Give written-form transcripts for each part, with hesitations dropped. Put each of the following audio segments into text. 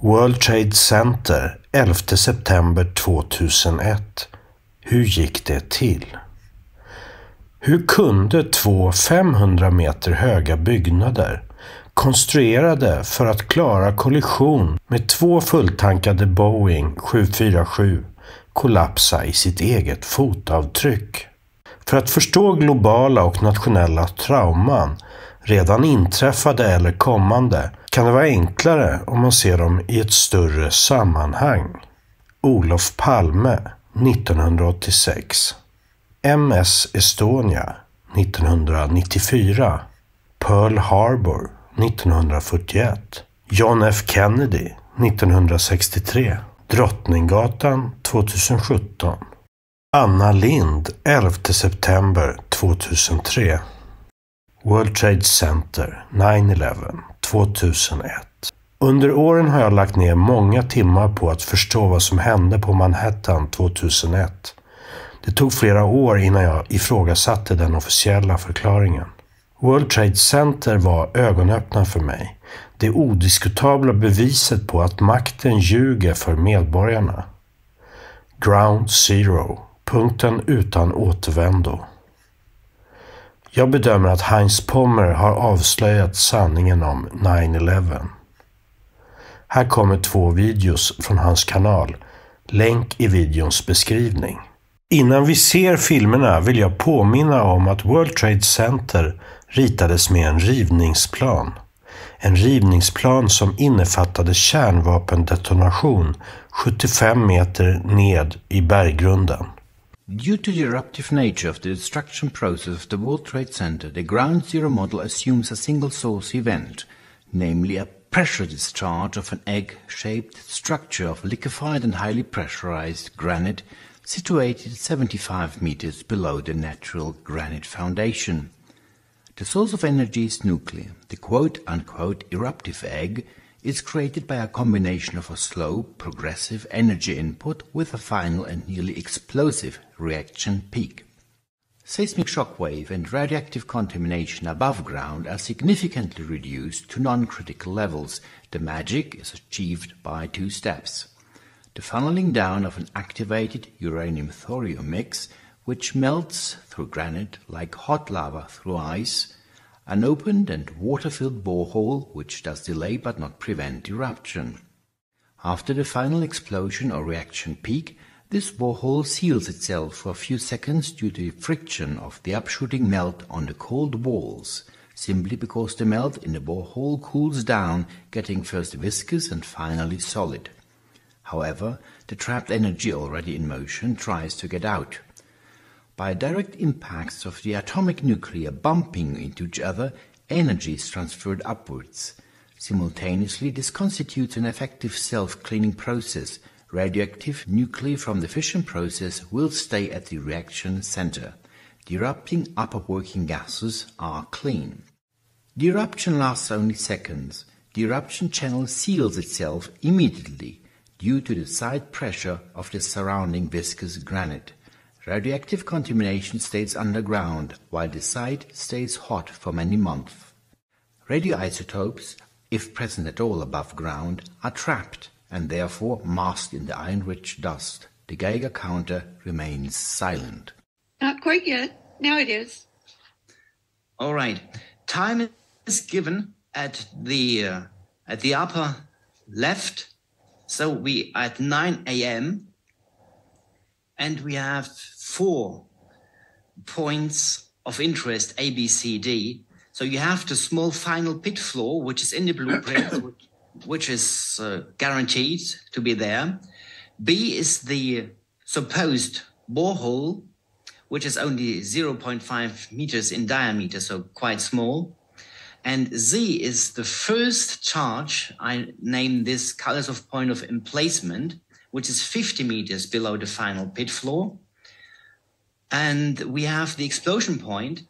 World Trade Center 11 september 2001. Hur gick det till? Hur kunde två 500 meter höga byggnader konstruerade för att klara kollision med två fulltankade Boeing 747 kollapsa i sitt eget fotavtryck? För att förstå globala och nationella trauman, redan inträffade eller kommande, kan det vara enklare om man ser dem i ett större sammanhang. Olof Palme 1986, MS Estonia 1994, Pearl Harbor 1941, John F. Kennedy 1963, Drottninggatan 2017, Anna Lind 11 september 2003, World Trade Center 9/11 2001. Under åren har jag lagt ner många timmar på att förstå vad som hände på Manhattan 2001. Det tog flera år innan jag ifrågasatte den officiella förklaringen. World Trade Center var ögonöppnaren för mig. Det odiskutabla beviset på att makten ljuger för medborgarna. Ground Zero. Punkten utan återvändo. Jag bedömer att Heinz Pommer har avslöjat sanningen om 9/11. Här kommer 2 videos från hans kanal. Länk i videons beskrivning. Innan vi ser filmerna vill jag påminna om att World Trade Center ritades med en rivningsplan. En rivningsplan som innefattade kärnvapendetonation 75 meter ned i berggrunden. Due to the eruptive nature of the destruction process of the World Trade Center, the Ground Zero model assumes a single source event, namely a pressure discharge of an egg-shaped structure of liquefied and highly pressurized granite situated 75 meters below the natural granite foundation. The source of energy is nuclear. The quote-unquote eruptive egg is created by a combination of a slow, progressive energy input with a final and nearly explosive reaction peak. Seismic shockwave and radioactive contamination above ground are significantly reduced to non-critical levels. The magic is achieved by 2 steps. The funneling down of an activated uranium-thorium mix, which melts through granite like hot lava through ice, an opened and water-filled borehole which does delay but not prevent eruption. After the final explosion or reaction peak, this borehole seals itself for a few seconds due to the friction of the upshooting melt on the cold walls, simply because the melt in the borehole cools down, getting first viscous and finally solid. However, the trapped energy already in motion tries to get out. By direct impacts of the atomic nuclei bumping into each other, energy is transferred upwards. Simultaneously, this constitutes an effective self-cleaning process. Radioactive nuclei from the fission process will stay at the reaction center. The erupting upper working gases are clean. The eruption lasts only seconds. The eruption channel seals itself immediately due to the side pressure of the surrounding viscous granite. Radioactive contamination stays underground, while the site stays hot for many months. Radioisotopes, if present at all above ground, are trapped and therefore masked in the iron-rich dust. The Geiger counter remains silent. Not quite yet. Now it is. All right. Time is given at the upper left. So we at 9 a.m. and we have 4 points of interest, A, B, C, D. So you have the small final pit floor, which is in the blueprint, which is guaranteed to be there. B is the supposed borehole, which is only 0.5 meters in diameter, so quite small. And Z is the first charge. I name this colors of point of emplacement, which is 50 meters below the final pit floor. And we have the explosion point,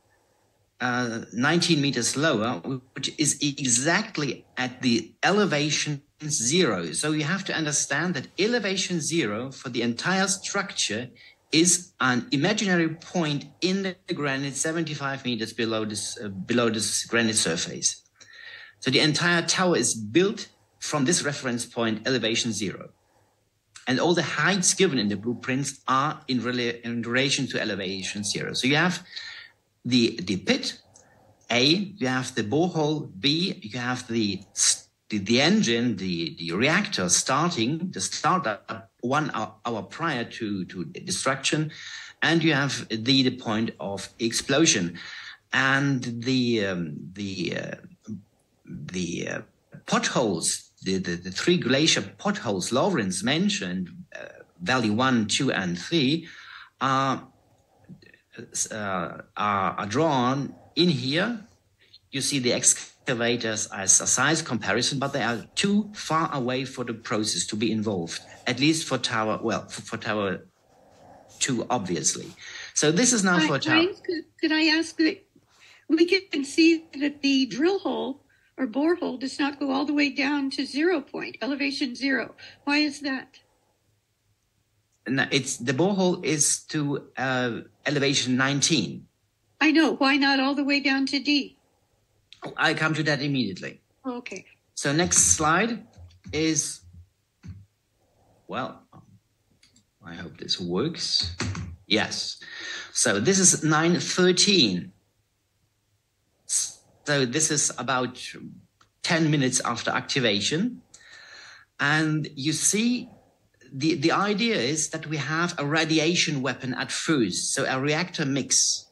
19 meters lower, which is exactly at the elevation 0. So you have to understand that elevation 0 for the entire structure is an imaginary point in the granite 75 meters below this granite surface. So the entire tower is built from this reference point, elevation 0. And all the heights given in the blueprints are in relation to elevation 0. So you have the pit, A, you have the borehole, B, you have the engine, the reactor starting, the startup 1 hour prior to destruction, and you have the point of explosion. And the potholes, the 3 glacier potholes Lawrence mentioned, Valley 1, 2, and 3, are drawn in here. You see the excavators as a size comparison, but they are too far away for the process to be involved, at least for tower, for tower 2, obviously. So this is now for tower. Could I ask that we can see that the drill hole or borehole does not go all the way down to 0 point, elevation 0. Why is that? No, the borehole is to elevation 19. I know. Why not all the way down to D? I'll come to that immediately. Okay. So next slide is, well, I hope this works. Yes. So this is 9:13. So this is about 10 minutes after activation. And you see, the idea is that we have a radiation weapon at first. So a reactor mix.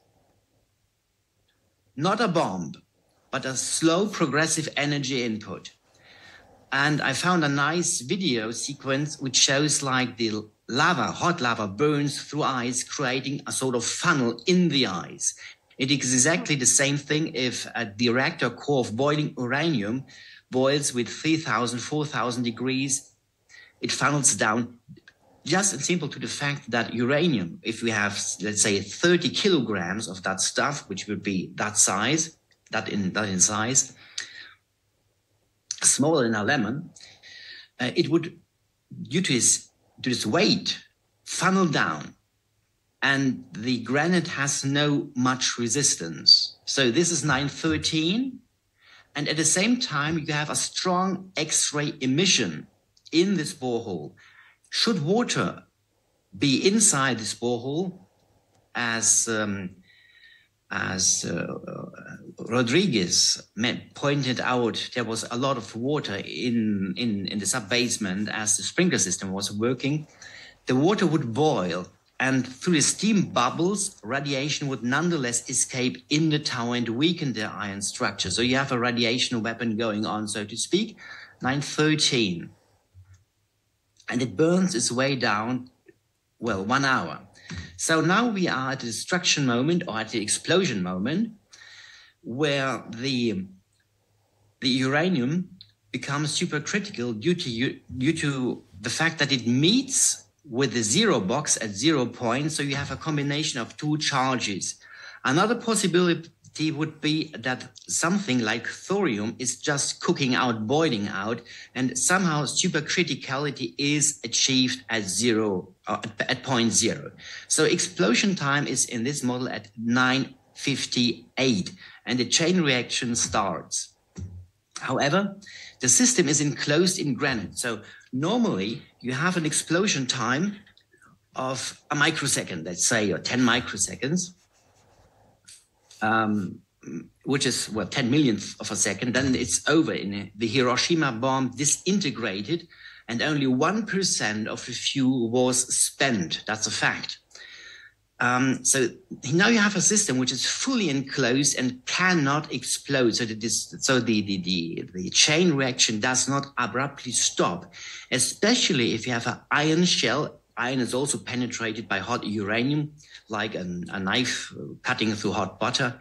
Not a bomb, but a slow progressive energy input. And I found a nice video sequence which shows like the lava, hot lava burns through ice, creating a sort of funnel in the ice. It is exactly the same thing if the reactor core of boiling uranium boils with 3,000, 4,000 degrees. It funnels down just and simple to the fact that uranium, if we have, let's say, 30 kilograms of that stuff, which would be that size, that in size, smaller than a lemon, it would, due to its weight, funnel down. And the granite has no much resistance. So this is 913. And at the same time, you have a strong X-ray emission in this borehole. Should water be inside this borehole, as Rodriguez pointed out, there was a lot of water in the sub-basement as the sprinkler system was working. The water would boil, and through the steam bubbles, radiation would nonetheless escape in the tower and weaken the iron structure. So you have a radiation weapon going on, so to speak. 913. And it burns its way down, well, 1 hour. So now we are at the destruction moment, or at the explosion moment, where the uranium becomes supercritical due to the fact that it meets with the 0 box at 0 point. So you have a combination of 2 charges. Another possibility would be that something like thorium is just cooking out, boiling out, and somehow supercriticality is achieved at 0, at point 0. So explosion time is in this model at 9:58, and the chain reaction starts. However, the system is enclosed in granite. So normally you have an explosion time of a microsecond, let's say, or 10 microseconds. Which is, well, 10 millionth of a second, then it's over. In the Hiroshima bomb disintegrated, and only 1% of the fuel was spent. That's a fact. So now you have a system which is fully enclosed and cannot explode. So the chain reaction does not abruptly stop, especially if you have an iron shell. Iron is also penetrated by hot uranium, like a knife cutting through hot butter.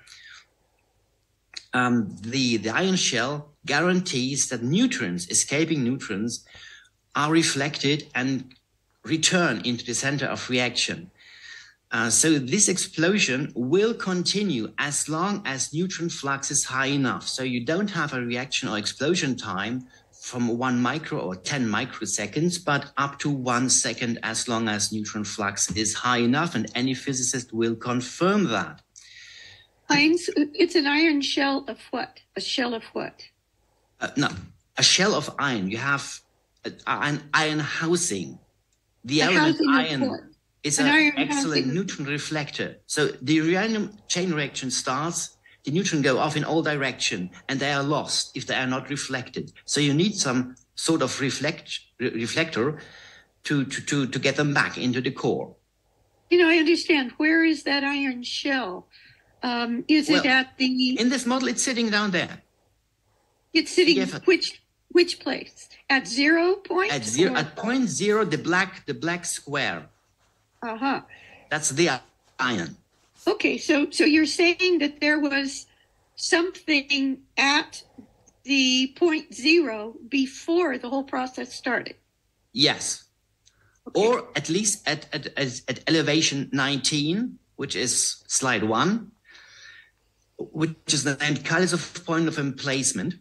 The iron shell guarantees that neutrons, escaping neutrons, are reflected and return into the center of reaction. So this explosion will continue as long as neutron flux is high enough. So you don't have a reaction or explosion time from 1 micro or 10 microseconds, but up to 1 second as long as neutron flux is high enough, and any physicist will confirm that. It's an iron shell of what? A shell of what? No, a shell of iron. You have an iron housing. The A element housing of iron what? is An an iron excellent housing. neutron reflector. So the uranium chain reaction starts, the neutron go off in all direction, and they are lost if they are not reflected. So you need some sort of reflector to get them back into the core. You know, I understand. Where is that iron shell? Is it Well, at the? In this model, it's sitting down there. It's sitting Yes. which place? At 0 point? At point 0, the black square. Uh-huh. That's the iron. Okay, so you're saying that there was something at the point 0 before the whole process started. Yes. Okay. Or at least at elevation 19, which is slide 1, which is the named Kalisov point of emplacement,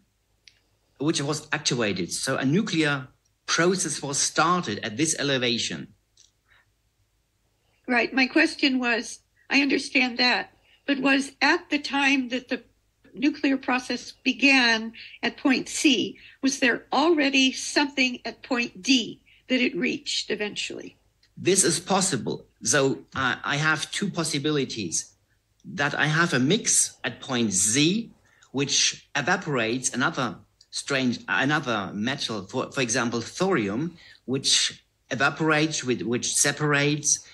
which was activated. So a nuclear process was started at this elevation. Right. My question was, I understand that, but was at the time that the nuclear process began at point C, was there already something at point D that it reached eventually? This is possible. So I have two possibilities. That I have a mix at point Z, which evaporates another metal, for example, thorium, which evaporates, which separates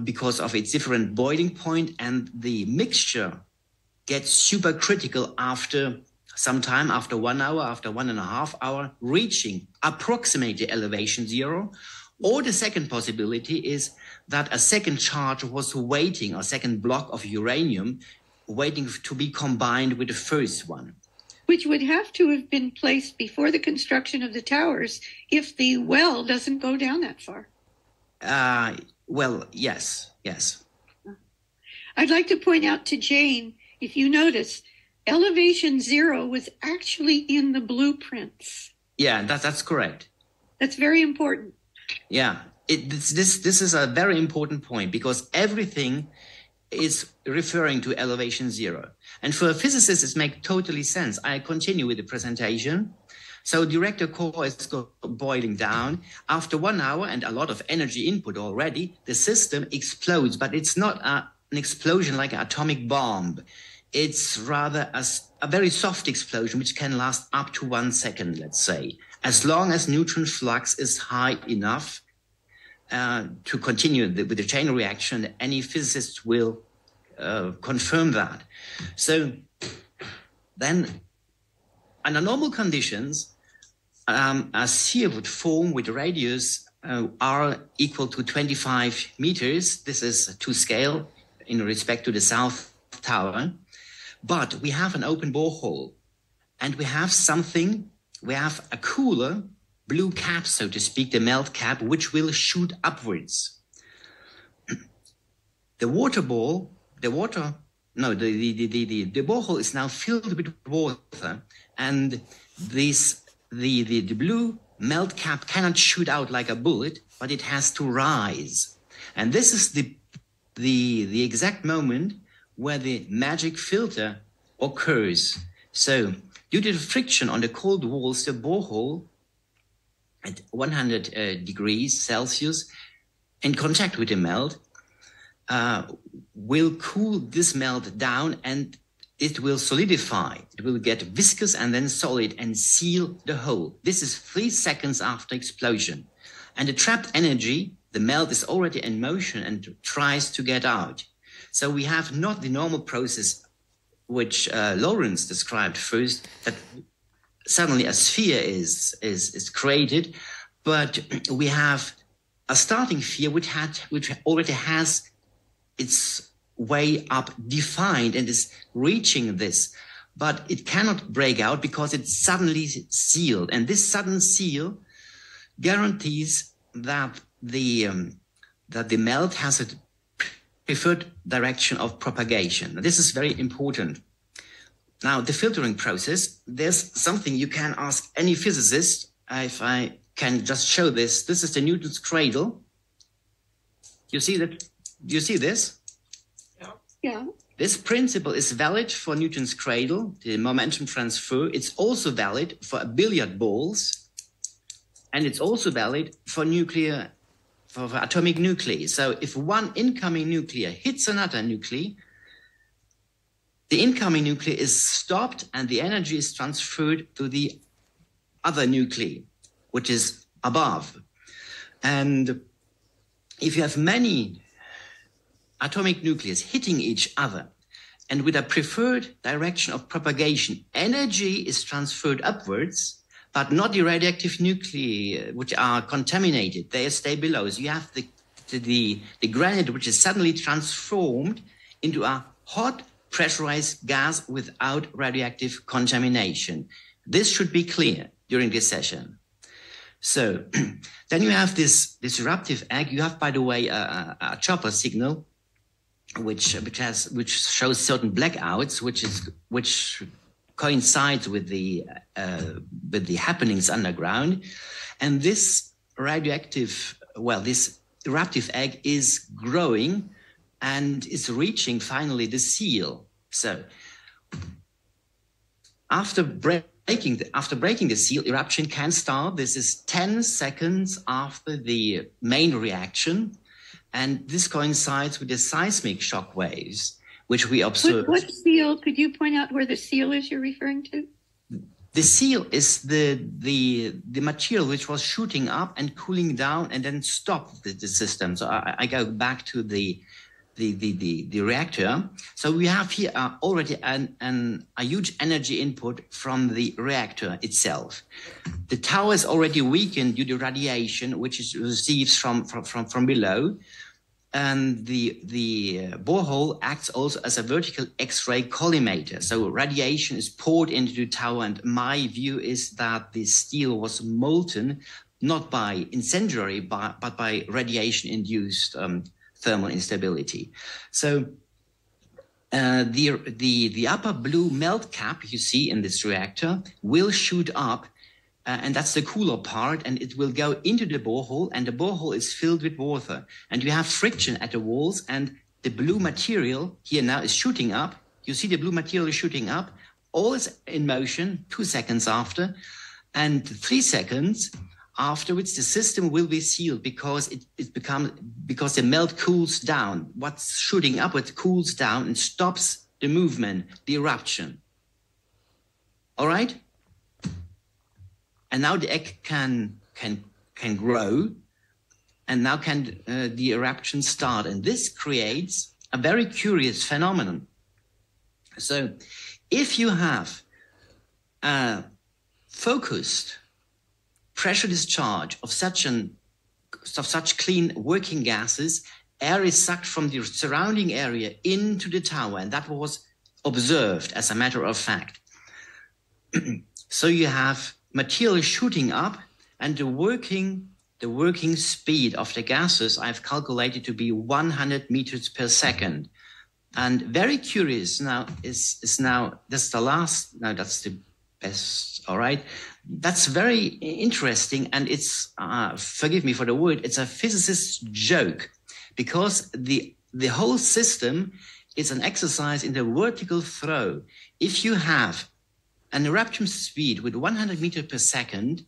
because of its different boiling point, and the mixture gets supercritical after some time, after 1 hour, after 1.5 hours, reaching approximately elevation 0. Or the second possibility is that a second charge was waiting, a second block of uranium waiting to be combined with the first one. Which would have to have been placed before the construction of the towers if the well doesn't go down that far. Well, yes. I'd like to point out to Jane, if you notice, elevation 0 was actually in the blueprints. Yeah, that's correct. That's very important. Yeah, this is a very important point, because everything is referring to elevation 0. And for a physicist, it makes totally sense. I continue with the presentation. So the reactor core is boiling down. After 1 hour and a lot of energy input already, the system explodes, but it's not an explosion like an atomic bomb. It's rather a very soft explosion, which can last up to 1 second, let's say, as long as neutron flux is high enough to continue with the chain reaction. Any physicist will confirm that. So then, under normal conditions, a sphere would form with radius r equal to 25 meters. This is to scale in respect to the South Tower. But we have an open borehole, and we have a cooler blue cap, so to speak, the melt cap, which will shoot upwards. The borehole is now filled with water, and the blue melt cap cannot shoot out like a bullet, but it has to rise. And this is the exact moment where the magic filter occurs. So due to the friction on the cold walls, the borehole at 100 degrees Celsius in contact with the melt will cool this melt down, and it will solidify. It will get viscous and then solid and seal the hole. This is 3 seconds after explosion. And the trapped energy, the melt is already in motion and tries to get out. So we have not the normal process which Lawrence described first, that suddenly a sphere is created, but we have a starting sphere which already has its way up defined and is reaching this, but it cannot break out because it's suddenly sealed. And this sudden seal guarantees that the melt has a preferred direction of propagation. This is very important. Now, the filtering process, there's something you can ask any physicist. If I can just show this. This is the Newton's cradle. You see that? Do you see this? Yeah. This principle is valid for Newton's cradle, the momentum transfer. It's also valid for billiard balls, and it's also valid for atomic nuclei. So if one incoming nucleus hits another nuclei, the incoming nucleus is stopped and the energy is transferred to the other nuclei, which is above. And if you have many atomic nucleus hitting each other, and with a preferred direction of propagation, energy is transferred upwards, but not the radioactive nuclei, which are contaminated. They stay below. So you have the granite, which is suddenly transformed into a hot, pressurized gas without radioactive contamination. This should be clear during this session. So then you have this eruptive egg. You have, by the way, a chopper signal, which shows certain blackouts, which coincides with the happenings underground, and this this eruptive egg is growing and is reaching finally the seal. So after breaking the seal, eruption can start. This is 10 seconds after the main reaction. And this coincides with the seismic shock waves, which we observe. What seal? Could you point out where the seal is you're referring to? The seal is the material which was shooting up and cooling down and then stopped the system. So I go back to the reactor. So we have here already a huge energy input from the reactor itself. The tower is already weakened due to radiation, which is received from below. And the borehole acts also as a vertical X-ray collimator. So radiation is poured into the tower, and my view is that the steel was molten, not by incendiary, but by radiation-induced thermal instability. So the upper blue melt cap you see in this reactor will shoot up, and that's the cooler part, and it will go into the borehole, and the borehole is filled with water. And you have friction at the walls, and the blue material here now is shooting up. You see the blue material is shooting up. All is in motion 2 seconds after, and 3 seconds afterwards, the system will be sealed because because the melt cools down. What's shooting upward cools down and stops the movement, the eruption. All right? And now the egg can grow, and now can the eruption start. And this creates a very curious phenomenon. So if you have a focused pressure discharge of such clean working gases, air is sucked from the surrounding area into the tower, and that was observed as a matter of fact. So you have material shooting up, and the working speed of the gases I've calculated to be 100 meters per second. And very curious now is now that's the last. Now that's the best. All right, that's very interesting, and it's forgive me for the word. It's a physicist's joke, because the whole system is an exercise in the vertical throw. If you have an eruption speed with 100 meters per second,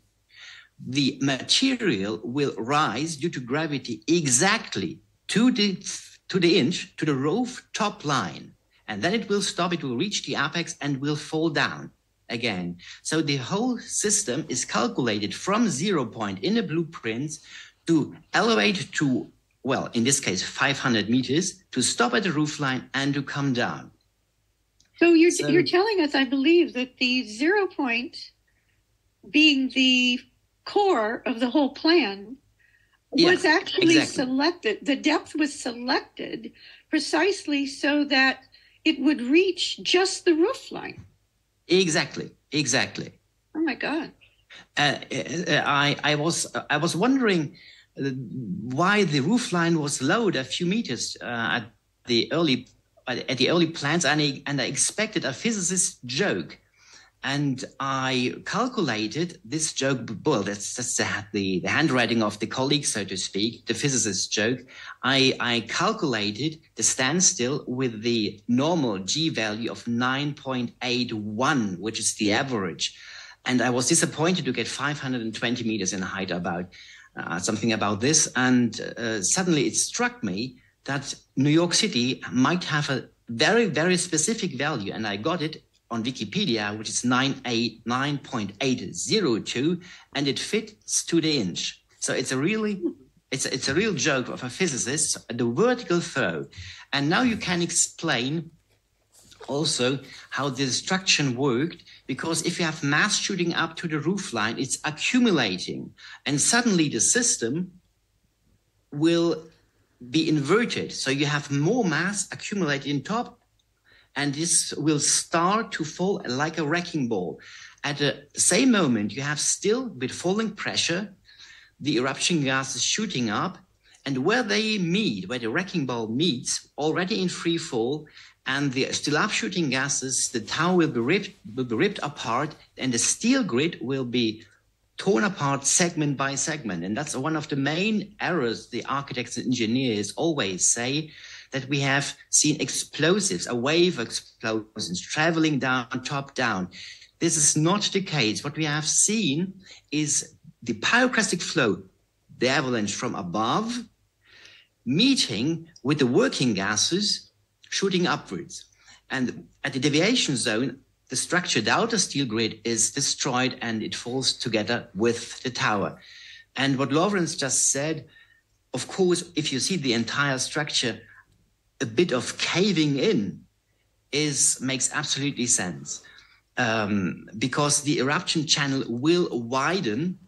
the material will rise due to gravity exactly to the inch, to the roof top line. And then it will stop, it will reach the apex and will fall down again. So the whole system is calculated from 0 point in the blueprints to elevate to, well, in this case, 500 meters, to stop at the roof line and to come down. So you're telling us, I believe, that the 0 point, being the core of the whole plan, was actually selected. The depth was selected precisely so that it would reach just the roof line. Exactly. Oh my God! I was wondering why the roof line was lowered a few meters at the early plans, and I expected a physicist's joke. And I calculated this joke. Well, that's the handwriting of the colleague, so to speak, the physicist's joke. I calculated the standstill with the normal G value of 9.81, which is the average. And I was disappointed to get 520 meters in height, about something about this. And suddenly it struck me that New York City might have a very, very specific value. And I got it on Wikipedia, which is 9.802, and it fits to the inch. So it's a real joke of a physicist, the vertical throw. And now you can explain also how the destruction worked, because if you have mass shooting up to the roof line, it's accumulating, and suddenly the system will be inverted. So you have more mass accumulated in top, and this will start to fall like a wrecking ball. At the same moment, you have still, with falling pressure, the eruption gases shooting up, and where they meet, where the wrecking ball meets, already in free fall, and the still up shooting gases, the tower will be ripped apart, and the steel grid will be torn apart segment by segment. And that's one of the main errors the architects and engineers always say, that we have seen explosives, a wave of explosions traveling down, top down. This is not the case. What we have seen is the pyroclastic flow, the avalanche from above, meeting with the working gases shooting upwards. And at the deviation zone, the structure, the outer steel grid, is destroyed and it falls together with the tower. And what Lawrence just said, of course, if you see the entire structure, a bit of caving in makes absolutely sense, because the eruption channel will widen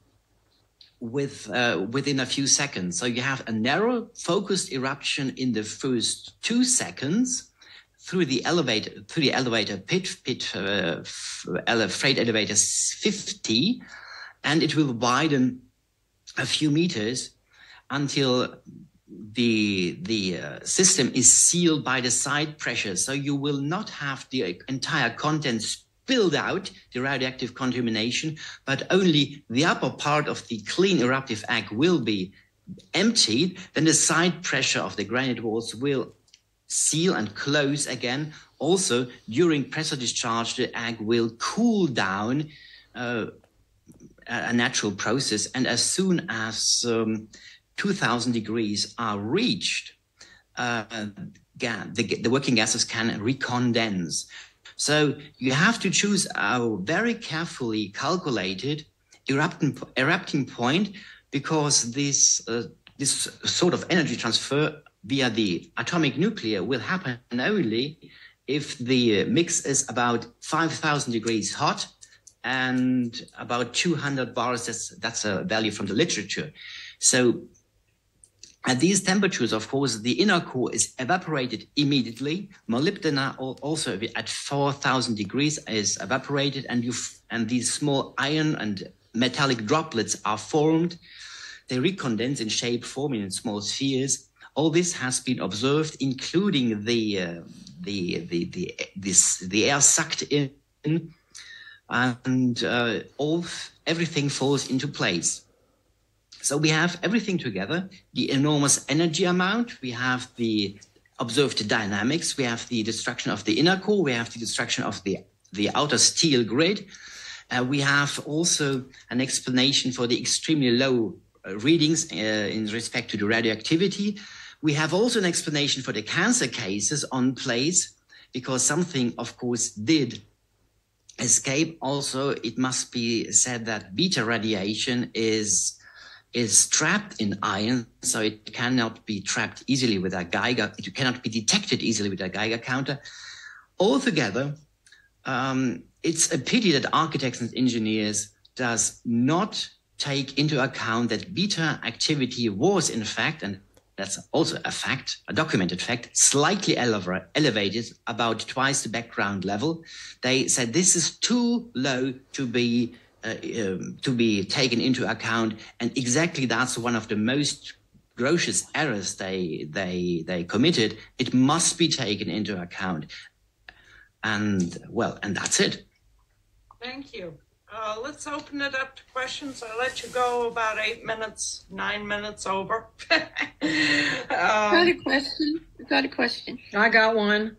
within a few seconds. So you have a narrow focused eruption in the first 2 seconds through the elevator freight elevator 50, and it will widen a few meters until the system is sealed by the side pressure. So you will not have the entire contents spilled out, the radioactive contamination, but only the upper part of the clean eruptive egg will be emptied. Then the side pressure of the granite walls will seal and close again. Also, during pressure discharge, the egg will cool down, a natural process. And as soon as 2000 degrees are reached, the working gases can recondense. So you have to choose a very carefully calculated erupting point, because this sort of energy transfer via the atomic nuclear will happen only if the mix is about 5000 degrees hot and about 200 bars. That's a value from the literature. So at these temperatures, of course, the inner core is evaporated immediately. Molybdenum also at 4000 degrees is evaporated, and these small iron and metallic droplets are formed. They recondense in shape, forming in small spheres. All this has been observed, including the air sucked in, and everything falls into place. So we have everything together, the enormous energy amount, we have the observed dynamics, we have the destruction of the inner core, we have the destruction of the outer steel grid. We have also an explanation for the extremely low readings in respect to the radioactivity. We have also an explanation for the cancer cases on place, because something, of course, did escape. Also, it must be said that beta radiation is trapped in iron, so it cannot be trapped easily with a Geiger. It cannot be detected easily with a Geiger counter. Altogether, it's a pity that architects and engineers does not take into account that beta activity was, in fact, and that's also a fact, a documented fact, slightly elevated, about twice the background level. They said this is too low to be taken into account, and exactly that's one of the most gross errors they committed. It must be taken into account, and that's it. Thank you. Let's open it up to questions. I'll let you go about 9 minutes over. Got a question? Got a question. I got one.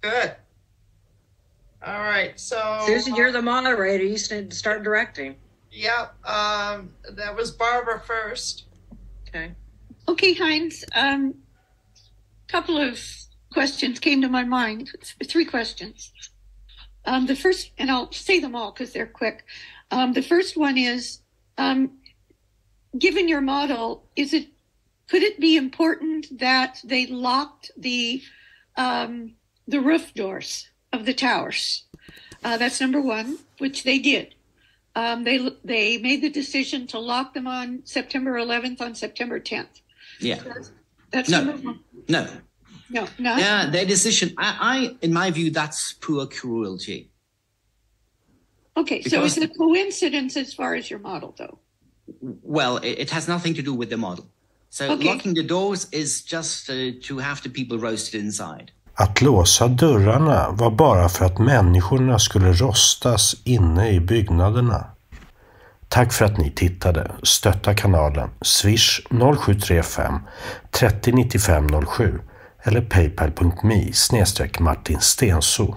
Good. All right. So Susan, you're the moderator. You need to start directing. Yeah. That was Barbara first. Okay. Okay, Heinz. Couple of questions came to my mind. 3 questions. The first, and I'll say them all because they're quick. The first one is, given your model, could it be important that they locked the roof doors of the towers? That's number 1, which they did. They made the decision to lock them on September 11th, on September 10th. Yeah. That's no. number 1. No. No, not? Yeah, their decision. I, in my view, that's poor cruelty. Okay, so it's a coincidence as far as your model, though. Well, it has nothing to do with the model. So locking the doors is just to have the people roasted inside. Att låsa dörrarna var bara för att människorna skulle rostas inne i byggnaderna. Tack för att ni tittade. Stötta kanalen. Swish 0735 30 95 07 eller paypal.me/Martin Stensson.